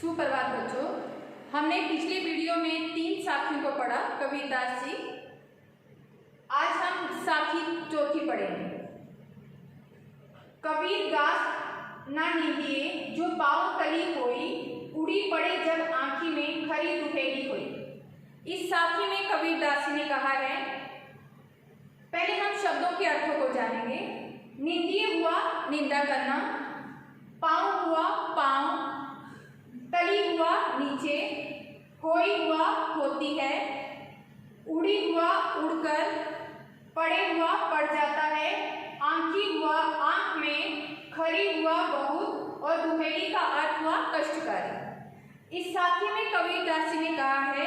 सुप्रभात बच्चों, हमने पिछले वीडियो में 3 साखियों को पढ़ा कबीरदास जी। आज हम साखी चौथी पढ़ेंगे। कबीरदास ना नींदिए जो पाँव तली कोई, उड़ी पड़े जब आँखी में खरी दुहेली कोई। इस साखी में कबीरदास जी ने कहा है, पहले हम शब्दों के अर्थों को जानेंगे। नींदिए हुआ निंदा करना, पाँव हुआ पाँव, तली हुआ नीचे, होई हुआ होती है, उड़ी हुआ उड़कर, पड़े हुआ पड़ जाता है, आंखी हुआ आंख में, खरी हुआ बहुत और दुहेली का अर्थ हुआ कष्टकारी। इस साखी में कबीरदास जी ने कहा है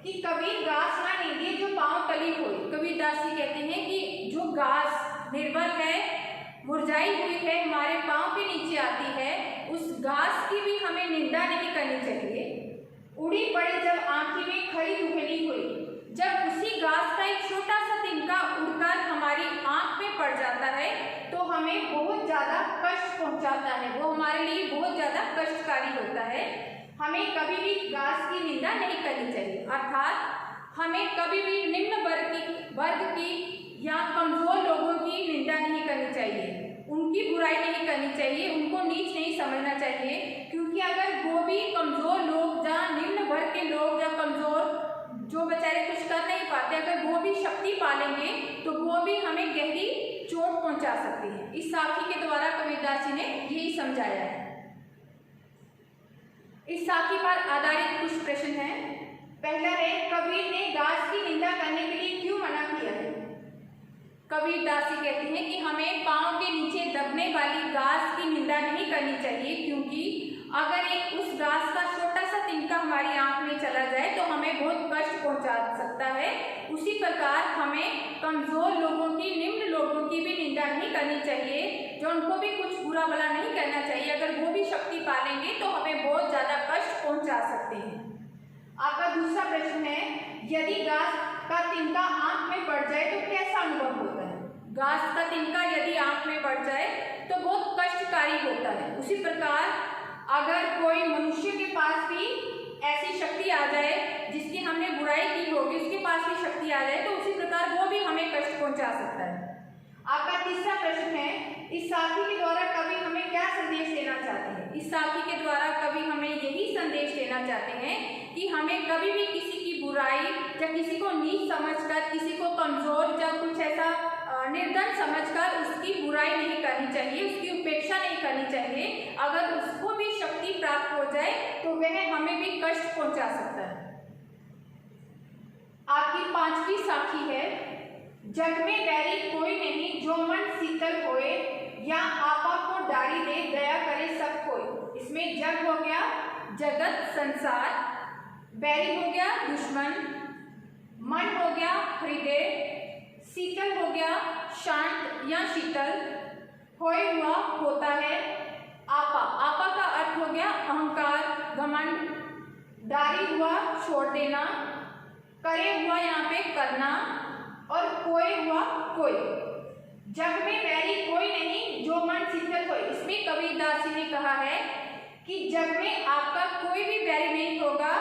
कि कबीर घास ना नींदिए जो पाँव तली होई। कबीरदास जी कहते हैं कि जो घास निर्बल है, मुरझाई हुई है, हमारे पाँव के नीचे आती है, उस घास की भी हमें निंदा नहीं करनी चाहिए। उड़ी पड़ी जब आंखी में खरी दुहेली हुई, जब उसी घास का एक छोटा सा तिनका उड़कर हमारी आंख में पड़ जाता है तो हमें बहुत ज़्यादा कष्ट पहुंचाता है, वो हमारे लिए बहुत ज़्यादा कष्टकारी होता है। हमें कभी भी घास की निंदा नहीं करनी चाहिए, अर्थात हमें कभी भी निम्न वर्ग की या कमज़ोर लोगों की निंदा नहीं करनी चाहिए, उनकी बुराई नहीं करनी चाहिए, उनको नीच नहीं समझना चाहिए। क्योंकि अगर वो भी कमज़ोर लोग या निम्न वर्ग के लोग या कमज़ोर जो बेचारे कुछ कर नहीं पाते, अगर वो भी शक्ति पालेंगे तो वो भी हमें गहरी चोट पहुंचा सकती है। इस साखी के द्वारा कबीरदास जी ने यही समझाया है। इस साखी पर आधारित कुछ प्रश्न हैं। पहला है, कबीर ने घास की निंदा करने के लिए क्यों मना किया है? कबीरदास जी कहते हैं कि हमें पाँव के नीचे दबने वाली घास की निंदा नहीं करनी चाहिए, क्योंकि अगर एक उस घास का छोटा सा तिनका हमारी आंख में चला जाए तो हमें बहुत कष्ट पहुंचा सकता है। उसी प्रकार हमें कमज़ोर लोगों की, निम्न लोगों की भी निंदा नहीं करनी चाहिए, जो उनको भी कुछ बुरा भला नहीं करना चाहिए। अगर वो भी शक्ति पालेंगे तो हमें बहुत ज़्यादा कष्ट पहुँचा सकते हैं। आपका दूसरा प्रश्न है, यदि घास का तिनका आंख में पड़ जाए तो कैसा अनुभव होता है? घास का तिनका यदि आंख में पड़ जाए तो बहुत कष्टकारी होता है। उसी प्रकार अगर कोई मनुष्य के पास भी ऐसी शक्ति आ जाए जिसकी हमने बुराई की होगी, उसके पास भी शक्ति आ जाए तो उसी प्रकार वो भी हमें कष्ट पहुंचा सकता है। आपका तीसरा प्रश्न है, इस साखी के द्वारा कवि हमें क्या संदेश देना चाहते हैं? इस साखी के द्वारा कवि हमें यही संदेश देना चाहते हैं कि हमें कभी भी किसी की बुराई या किसी को नीच समझकर, किसी को कमजोर या कुछ ऐसा निर्धन समझकर उसकी बुराई नहीं करनी चाहिए, उसकी उपेक्षा नहीं करनी चाहिए। अगर उसको भी शक्ति प्राप्त हो जाए तो वह हमें भी कष्ट पहुंचा सकता है। आपकी पांचवी साखी है, जग में बैरी कोई नहीं जो मन शीतल होए, या आपा को डारी दे दया करे सब कोई। इसमें जग हो गया जगत संसार, बैरी हो गया दुश्मन, मन हो गया हृदय, शीतल हो गया शांत या शीतल, होए हुआ होता है, आपा, आपा का अर्थ हो गया अहंकार घमंड, डारी हुआ छोड़ देना, करे हुआ यहाँ पे करना, और कोई हुआ कोई। जग में बैरी कोई नहीं जो मन शीतल होए। इसमें कबीरदास जी ने कहा है कि जग में आपका कोई भी बैरी नहीं होगा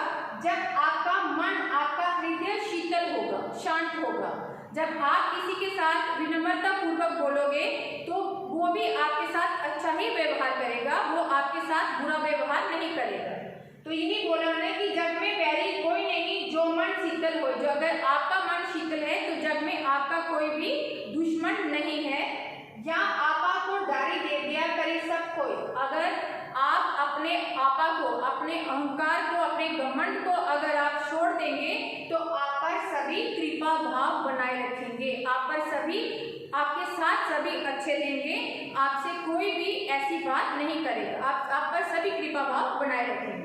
जब आपका मन, आपका हृदय शीतल होगा, शांत होगा। जब आप किसी के साथ विनम्रता पूर्वक बोलोगे तो वो भी आपके साथ अच्छा ही व्यवहार करेगा, वो आपके साथ बुरा व्यवहार नहीं करेगा। तो यही बोला है कि जग में बैरी कोई नहीं जो मन शीतल हो। जो अगर आपका मन शीतल है तो जग में आपका कोई भी दुश्मन नहीं है। या आपा को डारी दे दिया करे सब कोई। अगर आप अपने आपा को, अपने अहंकार को, अपने घमंड को अगर आप छोड़ देंगे तो आप पर सभी कृपा भाव बनाए रखेंगे, आप पर सभी, आपके साथ सभी अच्छे रहेंगे, आपसे कोई भी ऐसी बात नहीं करेगा, आप पर सभी कृपा भाव बनाए रखेंगे।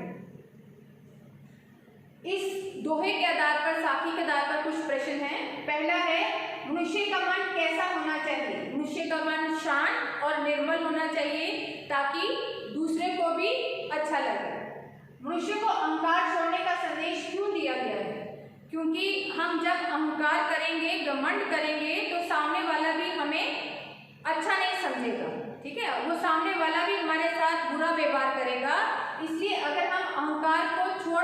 इस दोहे के आधार पर, साखी के आधार पर कुछ प्रश्न हैं। पहला है, मनुष्य का मन कैसा होना चाहिए? मनुष्य का मन शांत और निर्मल होना चाहिए ताकि दूसरे को भी अच्छा लगे। मनुष्य को अहंकार छोड़ने का संदेश क्यों दिया गया है? क्योंकि हम जब अहंकार करेंगे, घमंड करेंगे तो सामने वाला भी हमें अच्छा नहीं समझेगा, ठीक है, वो सामने वाला भी हमारे साथ बुरा व्यवहार करेगा। इसलिए अगर हम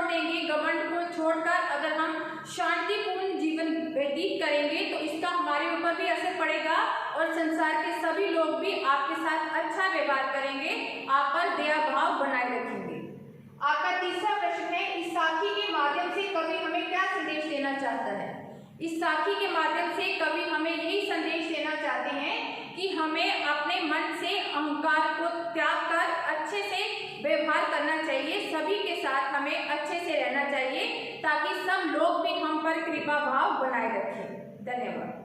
देंगे, घमंड को छोड़कर अगर हम शांतिपूर्ण जीवन व्यतीत करेंगे तो इसका हमारे ऊपर भी असर पड़ेगा और संसार के सभी लोग भी आपके साथ अच्छा व्यवहार करेंगे, आप पर दया भाव बनाए रखेंगे। आपका तीसरा प्रश्न है, इस साखी के माध्यम से कवि हमें क्या संदेश देना चाहता है? इस साखी के माध्यम से कवि हमें यही संदेश देना चाहते हैं कि हमें अपने मन से अहंकार को त्याग कर अच्छे से व्यवहार करना चाहिए, सभी के साथ हमें अच्छे से रहना चाहिए ताकि सब लोग भी हम पर कृपा भाव बनाए रखें। धन्यवाद।